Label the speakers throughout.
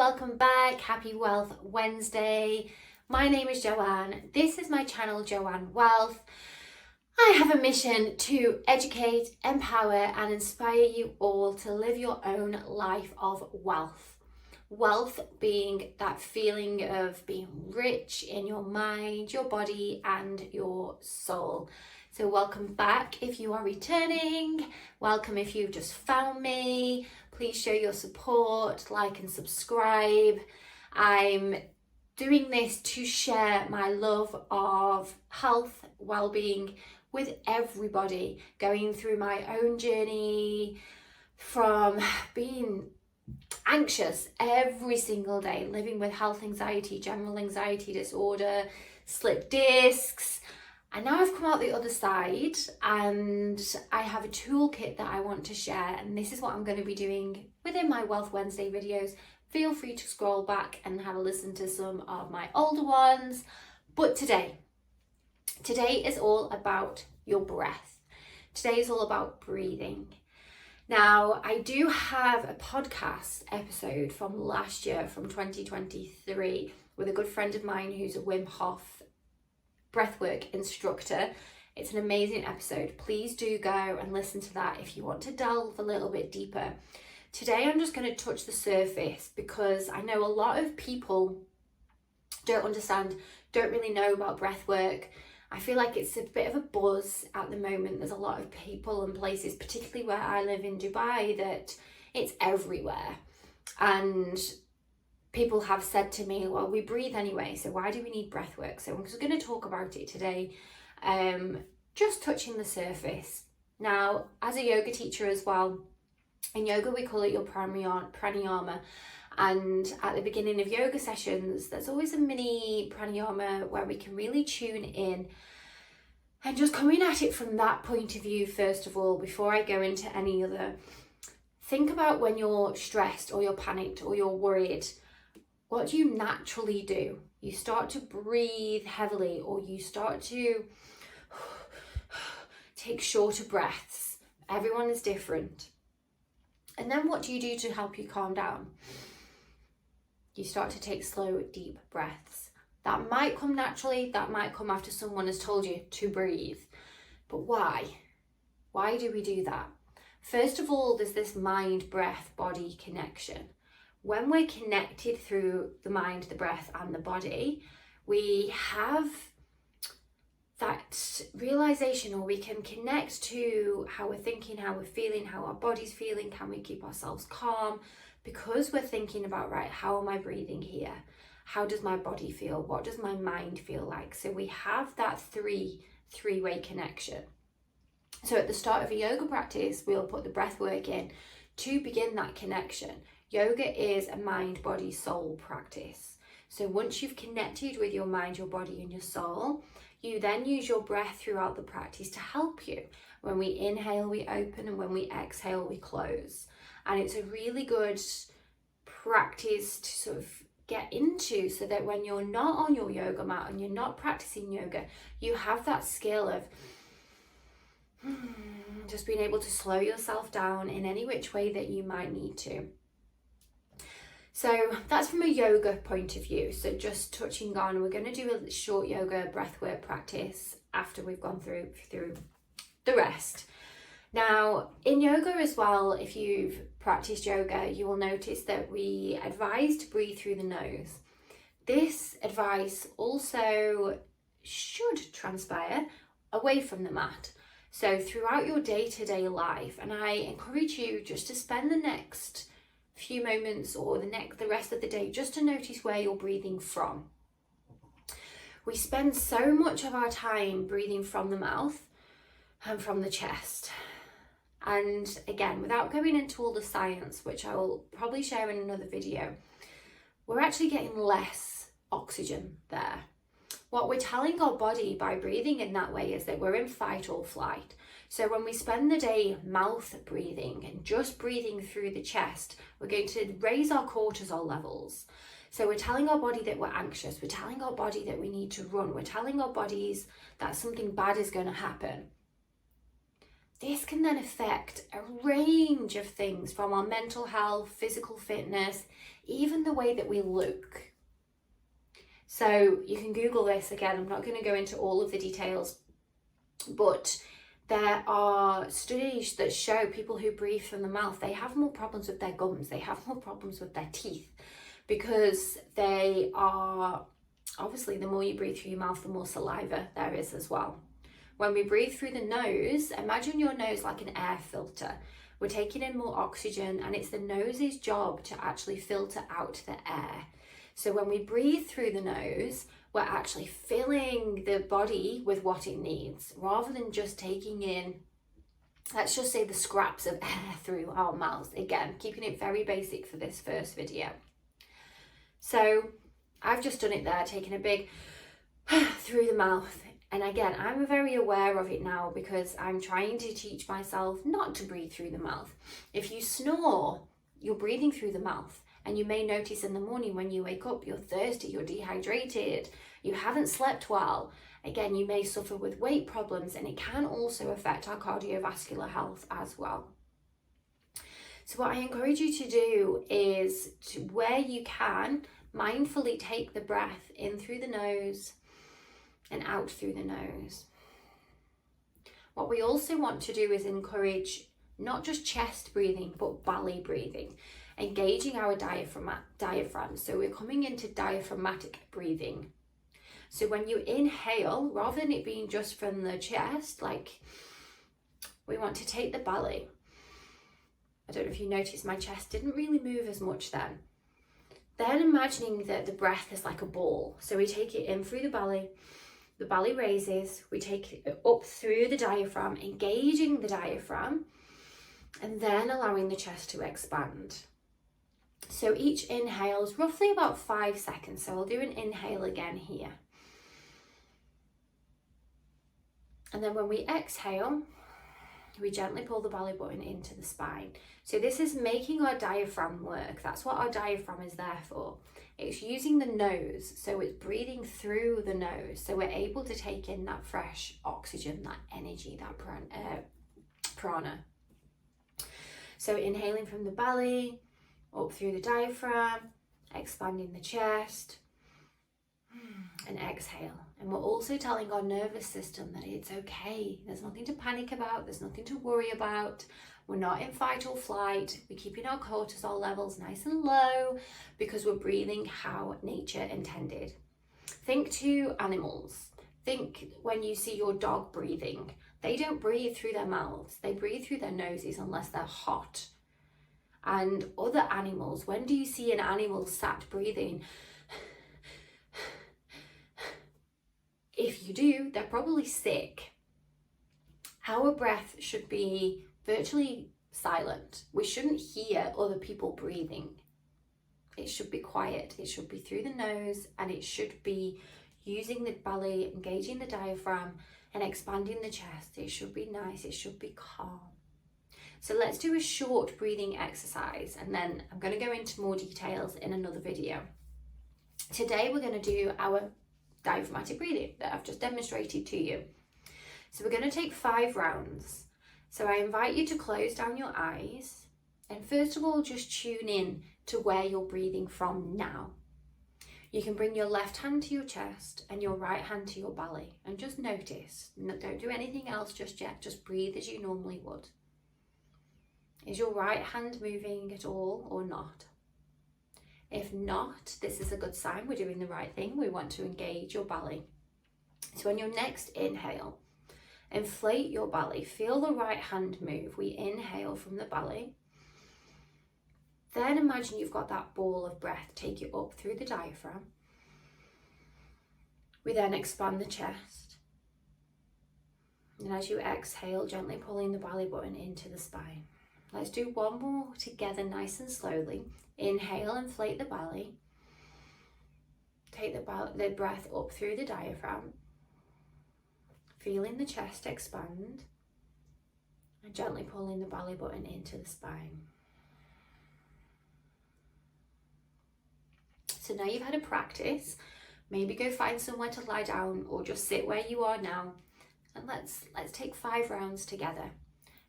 Speaker 1: welcome back. Happy WELLth Wednesday. My name is Joanne. This is my channel, Joanne WELLth. I have a mission to educate, empower and inspire you all to live your own life of wealth. Wealth being that feeling of being rich in your mind, your body and your soul. So welcome back if you are returning. Welcome if you've just found me. Please show your support, like and subscribe. I'm doing this to share my love of health, well-being with everybody, going through my own journey from being anxious every single day, living with health anxiety, general anxiety disorder, slip discs. And now I've come out the other side and I have a toolkit that I want to share, and this is what I'm going to be doing within my WELLth Wednesday videos. Feel free to scroll back and have a listen to some of my older ones. But today is all about your breath. Today is all about breathing. Now, I do have a podcast episode from last year, from 2023, with a good friend of mine who's a Wim Hof breathwork instructor. It's an amazing episode. Please do go and listen to that if you want to delve a little bit deeper. Today I'm just going to touch the surface because I know a lot of people don't understand, don't really know about breathwork. I feel like it's a bit of a buzz at the moment. There's a lot of people and places, particularly where I live in Dubai, that it's everywhere. And people have said to me, well, we breathe anyway, so why do we need breath work? So I'm just going to talk about it today, just touching the surface. Now, as a yoga teacher as well, in yoga we call it your pranayama, and at the beginning of yoga sessions there's always a mini pranayama where we can really tune in and just coming at it from that point of view. First of all, before I go into any other, think about when you're stressed or you're panicked or you're worried. What do you naturally do? You start to breathe heavily, or you start to take shorter breaths. Everyone is different. And then what do you do to help you calm down? You start to take slow, deep breaths. That might come naturally, that might come after someone has told you to breathe. But why? Why do we do that? First of all, there's this mind, breath, body connection. When we're connected through the mind, the breath and the body, we have that realization, or we can connect to how we're thinking, how we're feeling, how our body's feeling. Can we keep ourselves calm? Because we're thinking about, right, how am I breathing here? How does my body feel? What does my mind feel like? So we have that three-way connection. So at the start of a yoga practice, we'll put the breath work in to begin that connection. Yoga is a mind, body, soul practice. So once you've connected with your mind, your body and your soul, you then use your breath throughout the practice to help you. When we inhale, we open, and when we exhale, we close. And it's a really good practice to sort of get into, so that when you're not on your yoga mat and you're not practicing yoga, you have that skill of just being able to slow yourself down in any which way that you might need to. So that's from a yoga point of view. So just touching on, we're going to do a short yoga breathwork practice after we've gone through the rest. Now, in yoga as well, if you've practiced yoga, you will notice that we advise to breathe through the nose. This advice also should transpire away from the mat. So throughout your day-to-day life, and I encourage you just to spend the next few moments or the rest of the day just to notice where you're breathing from. We spend so much of our time breathing from the mouth and from the chest. And again, without going into all the science, which I will probably share in another video, we're actually getting less oxygen there. What we're telling our body by breathing in that way is that we're in fight or flight. So when we spend the day mouth breathing and just breathing through the chest, we're going to raise our cortisol levels. So we're telling our body that we're anxious. We're telling our body that we need to run. We're telling our bodies that something bad is going to happen. This can then affect a range of things, from our mental health, physical fitness, even the way that we look. So you can Google this again. I'm not going to go into all of the details, but there are studies that show people who breathe from the mouth, they have more problems with their gums, they have more problems with their teeth, because they are, obviously the more you breathe through your mouth, the more saliva there is as well. When we breathe through the nose, imagine your nose like an air filter. We're taking in more oxygen, and it's the nose's job to actually filter out the air. So when we breathe through the nose, we're actually filling the body with what it needs, rather than just taking in, let's just say, the scraps of air through our mouths. Again, keeping it very basic for this first video. So I've just done it there, taking a big through the mouth. And again, I'm very aware of it now, because I'm trying to teach myself not to breathe through the mouth. If you snore, you're breathing through the mouth. And you may notice in the morning when you wake up, you're thirsty, you're dehydrated, you haven't slept well. Again, you may suffer with weight problems, and it can also affect our cardiovascular health as well. So what I encourage you to do is, where you can, mindfully take the breath in through the nose and out through the nose. What we also want to do is encourage not just chest breathing, but belly breathing, engaging our diaphragm. So we're coming into diaphragmatic breathing. So when you inhale, rather than it being just from the chest, like, we want to take the belly. I don't know if you noticed, my chest didn't really move as much then. Then imagining that the breath is like a ball. So we take it in through the belly raises, we take it up through the diaphragm, engaging the diaphragm, and then allowing the chest to expand. So each inhale is roughly about 5 seconds. So I'll do an inhale again here. And then when we exhale, we gently pull the belly button into the spine. So this is making our diaphragm work. That's what our diaphragm is there for. It's using the nose, so it's breathing through the nose. So we're able to take in that fresh oxygen, that energy, that prana. So inhaling from the belly, up through the diaphragm, expanding the chest, and exhale. And we're also telling our nervous system that it's okay. There's nothing to panic about. There's nothing to worry about. We're not in fight or flight. We're keeping our cortisol levels nice and low, because we're breathing how nature intended. Think to animals. Think when you see your dog breathing. They don't breathe through their mouths. They breathe through their noses unless they're hot. And other animals, when do you see an animal sat breathing? If you do, they're probably sick. Our breath should be virtually silent. We shouldn't hear other people breathing. It should be quiet. It should be through the nose, and it should be using the belly, engaging the diaphragm, and expanding the chest. It should be nice. It should be calm. So let's do a short breathing exercise, and then I'm going to go into more details in another video. Today we're going to do our diaphragmatic breathing that I've just demonstrated to you. So we're going to take 5 rounds. So I invite you to close down your eyes, and first of all, just tune in to where you're breathing from now. You can bring your left hand to your chest and your right hand to your belly, and just notice. Don't do anything else just yet. Just breathe as you normally would. Is your right hand moving at all or not? If not, this is a good sign we're doing the right thing. We want to engage your belly. So on your next inhale, inflate your belly. Feel the right hand move. We inhale from the belly. Then imagine you've got that ball of breath. Take it up through the diaphragm. We then expand the chest. And as you exhale, gently pulling the belly button into the spine. Let's do one more together, nice and slowly. Inhale, inflate the belly. Take the breath up through the diaphragm. Feeling the chest expand. And gently pulling the belly button into the spine. So now you've had a practice. Maybe go find somewhere to lie down, or just sit where you are now. And let's take 5 rounds together.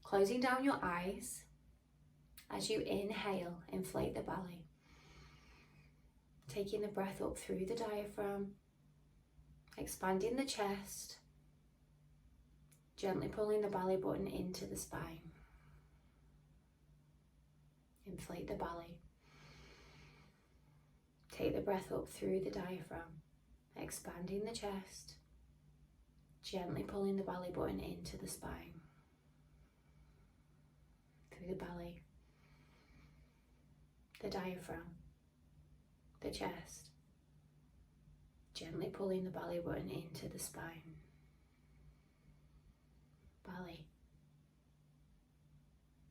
Speaker 1: Closing down your eyes. As you inhale, inflate the belly. Taking the breath up through the diaphragm, expanding the chest, gently pulling the belly button into the spine. Inflate the belly. Take the breath up through the diaphragm, expanding the chest, gently pulling the belly button into the spine. Through the belly, the diaphragm, the chest, gently pulling the belly button into the spine. Belly,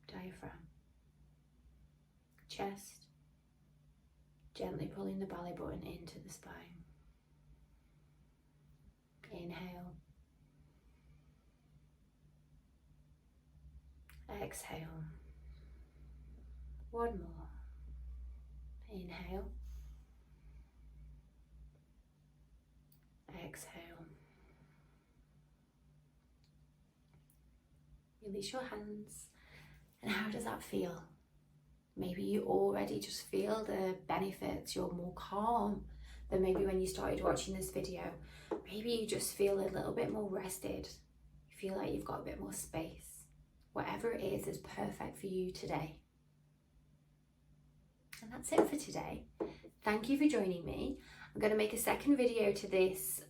Speaker 1: diaphragm, chest, gently pulling the belly button into the spine. Inhale. Exhale. One more. Inhale. Exhale. Release your hands. And how does that feel? Maybe you already just feel the benefits. You're more calm than maybe when you started watching this video. Maybe you just feel a little bit more rested. You feel like you've got a bit more space. Whatever it is perfect for you today. And that's it for today. Thank you for joining me. I'm going to make a second video to this,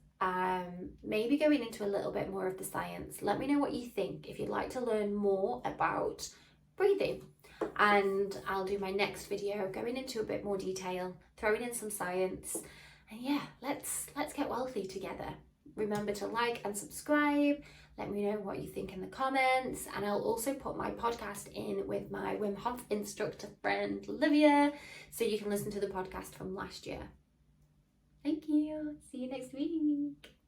Speaker 1: maybe going into a little bit more of the science. Let me know what you think if you'd like to learn more about breathing. And I'll do my next video going into a bit more detail, throwing in some science. And yeah, let's get wealthy together. Remember to like and subscribe. Let me know what you think in the comments. And I'll also put my podcast in with my Wim Hof instructor friend, Olivia, so you can listen to the podcast from last year. Thank you. See you next week.